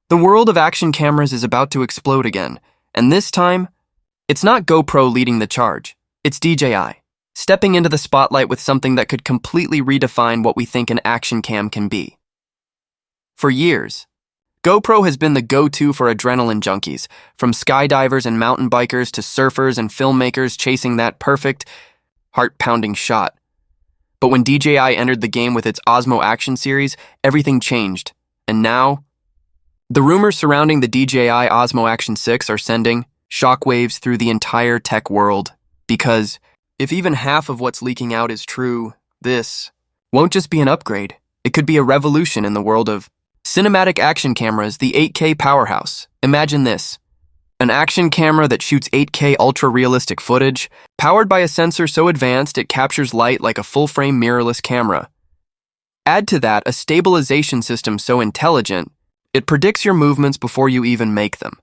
The world of action cameras is about to explode again, and this time, it's not GoPro leading the charge, it's DJI, stepping into the spotlight with something that could completely redefine what we think an action cam can be. For years, GoPro has been the go-to for adrenaline junkies, from skydivers and mountain bikers to surfers and filmmakers chasing that perfect, heart-pounding shot. But when DJI entered the game with its Osmo Action series, everything changed, and now, the rumors surrounding the DJI Osmo Action 6 are sending shockwaves through the entire tech world, because if even half of what's leaking out is true, this won't just be an upgrade, it could be a revolution in the world of cinematic action cameras, the 8K powerhouse. Imagine this, an action camera that shoots 8K ultra-realistic footage, powered by a sensor so advanced it captures light like a full-frame mirrorless camera. Add to that a stabilization system so intelligent, it predicts your movements before you even make them.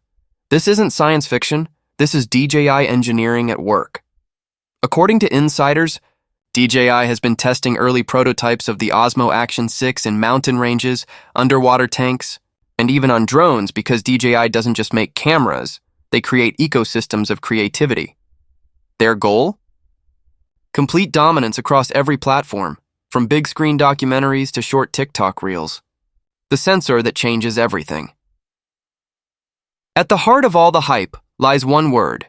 This isn't science fiction, this is DJI engineering at work. According to insiders, DJI has been testing early prototypes of the Osmo Action 6 in mountain ranges, underwater tanks, and even on drones because DJI doesn't just make cameras, they create ecosystems of creativity. Their goal? Complete dominance across every platform, from big screen documentaries to short TikTok reels. The sensor that changes everything. At the heart of all the hype lies one word: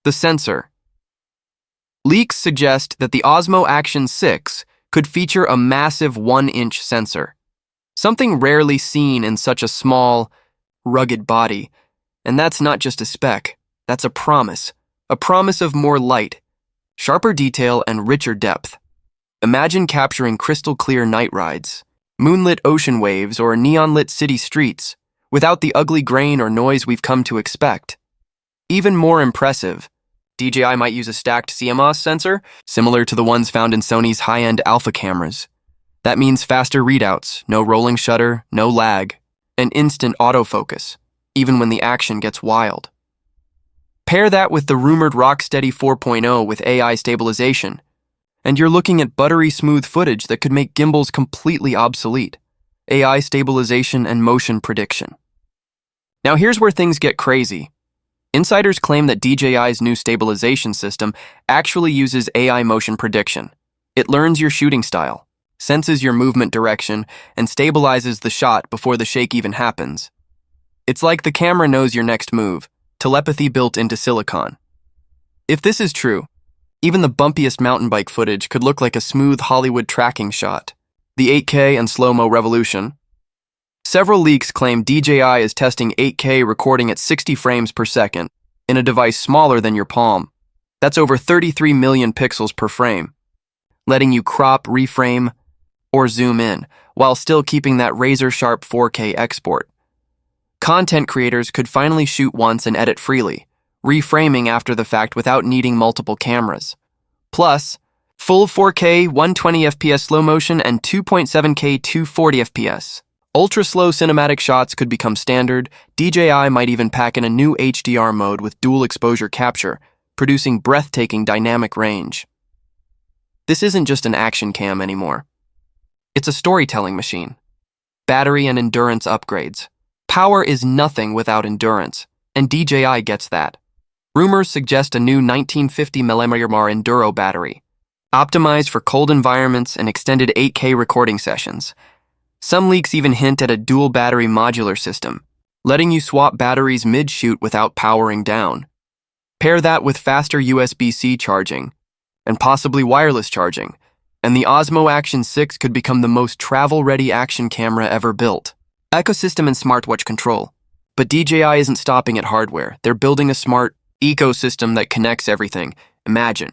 the sensor. Leaks suggest that the Osmo Action 6 could feature a massive 1-inch sensor, something rarely seen in such a small, rugged body. And that's not just a spec, that's a promise of more light, sharper detail, and richer depth. Imagine capturing crystal-clear night rides, moonlit ocean waves, or neon-lit city streets without the ugly grain or noise we've come to expect. Even more impressive, DJI might use a stacked CMOS sensor, similar to the ones found in Sony's high-end Alpha cameras. That means faster readouts, no rolling shutter, no lag, and instant autofocus, even when the action gets wild. Pair that with the rumored Rocksteady 4.0 with AI stabilization, and you're looking at buttery smooth footage that could make gimbals completely obsolete. AI stabilization and motion prediction. Now here's where things get crazy. Insiders claim that DJI's new stabilization system actually uses AI motion prediction. It learns your shooting style, senses your movement direction, and stabilizes the shot before the shake even happens. It's like the camera knows your next move, telepathy built into silicon. If this is true, even the bumpiest mountain bike footage could look like a smooth Hollywood tracking shot. The 8K and slow-mo revolution. Several leaks claim DJI is testing 8K recording at 60 frames per second in a device smaller than your palm. That's over 33 million pixels per frame, letting you crop, reframe, or zoom in, while still keeping that razor-sharp 4K export. Content creators could finally shoot once and edit freely, reframing after the fact without needing multiple cameras. Plus, full 4K 120fps slow motion and 2.7K 240fps. Ultra-slow cinematic shots could become standard. DJI might even pack in a new HDR mode with dual exposure capture, producing breathtaking dynamic range. This isn't just an action cam anymore. It's a storytelling machine. Battery and endurance upgrades. Power is nothing without endurance, and DJI gets that. Rumors suggest a new 1950mm Enduro battery, optimized for cold environments and extended 8K recording sessions. Some leaks even hint at a dual battery modular system, letting you swap batteries mid-shoot without powering down. Pair that with faster USB-C charging, and possibly wireless charging, and the Osmo Action 6 could become the most travel-ready action camera ever built. Ecosystem and smartwatch control. But DJI isn't stopping at hardware. They're building a smart ecosystem that connects everything. Imagine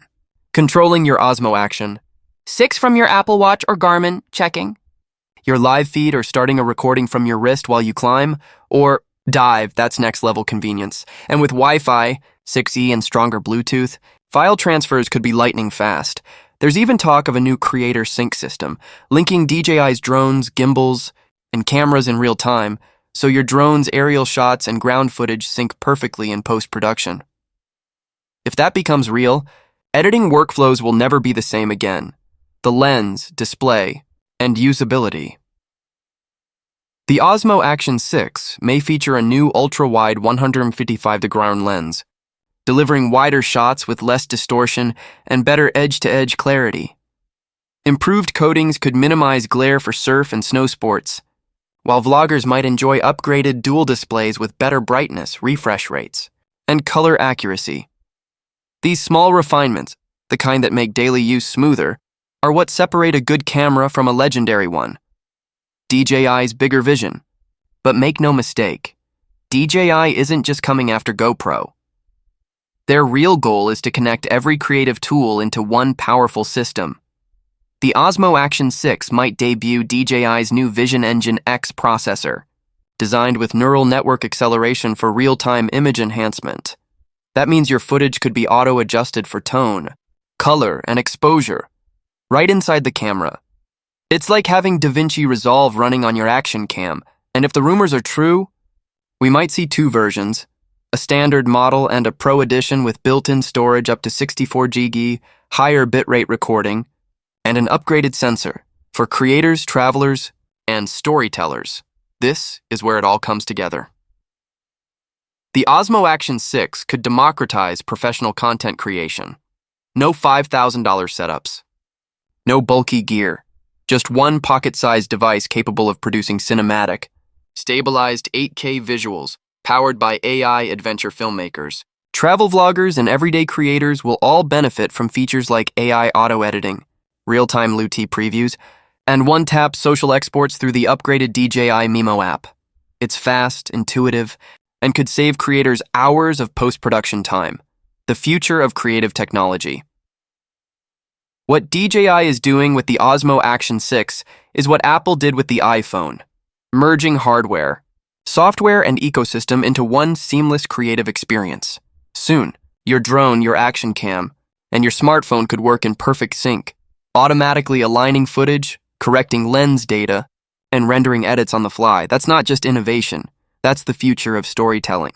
controlling your Osmo Action 6 from your Apple Watch or Garmin, checking. Your live feed or starting a recording from your wrist while you climb, or dive, that's next level convenience. And with Wi-Fi, 6E and stronger Bluetooth, file transfers could be lightning fast. There's even talk of a new creator sync system, linking DJI's drones, gimbals, and cameras in real time, so your drone's aerial shots and ground footage sync perfectly in post-production. If that becomes real, editing workflows will never be the same again. The lens, display, and usability. The Osmo Action 6 may feature a new ultra-wide 155-degree lens, delivering wider shots with less distortion and better edge-to-edge clarity. Improved coatings could minimize glare for surf and snow sports, while vloggers might enjoy upgraded dual displays with better brightness, refresh rates, and color accuracy. These small refinements, the kind that make daily use smoother, are what separate a good camera from a legendary one. DJI's bigger vision. But make no mistake, DJI isn't just coming after GoPro. Their real goal is to connect every creative tool into one powerful system. The Osmo Action 6 might debut DJI's new Vision Engine X processor, designed with neural network acceleration for real-time image enhancement. That means your footage could be auto-adjusted for tone, color, and exposure, right inside the camera. It's like having DaVinci Resolve running on your action cam, and if the rumors are true, we might see two versions, a standard model and a Pro edition with built-in storage up to 64 GB, higher bitrate recording, and an upgraded sensor for creators, travelers, and storytellers. This is where it all comes together. The Osmo Action 6 could democratize professional content creation. No $5,000 setups. No bulky gear. Just one pocket-sized device capable of producing cinematic, stabilized 8K visuals powered by AI adventure filmmakers. Travel vloggers and everyday creators will all benefit from features like AI auto-editing, real-time Luti previews, and one-tap social exports through the upgraded DJI Mimo app. It's fast, intuitive, and could save creators hours of post-production time. The future of creative technology. What DJI is doing with the Osmo Action 6 is what Apple did with the iPhone, merging hardware, software, and ecosystem into one seamless creative experience. Soon, your drone, your action cam, and your smartphone could work in perfect sync, automatically aligning footage, correcting lens data, and rendering edits on the fly. That's not just innovation, that's the future of storytelling.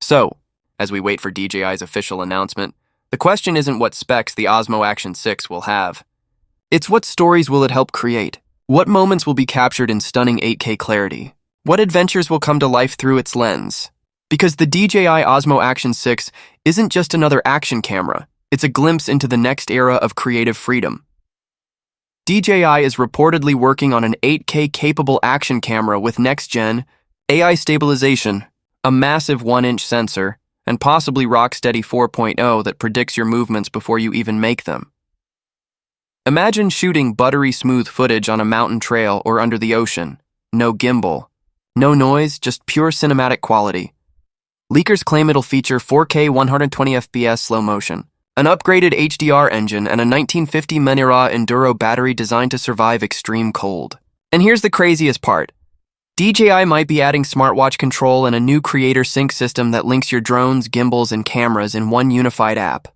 So, as we wait for DJI's official announcement, the question isn't what specs the Osmo Action 6 will have. It's what stories will it help create? What moments will be captured in stunning 8K clarity? What adventures will come to life through its lens? Because the DJI Osmo Action 6 isn't just another action camera, it's a glimpse into the next era of creative freedom. DJI is reportedly working on an 8K capable action camera with next-gen AI stabilization, a massive 1-inch sensor, and possibly Rocksteady 4.0 that predicts your movements before you even make them. Imagine shooting buttery smooth footage on a mountain trail or under the ocean. No gimbal, no noise, just pure cinematic quality. Leakers claim it'll feature 4K 120 FPS slow motion, an upgraded HDR engine, and a 1950 mAh Enduro battery designed to survive extreme cold. And here's the craziest part. DJI might be adding smartwatch control and a new creator sync system that links your drones, gimbals, and cameras in one unified app.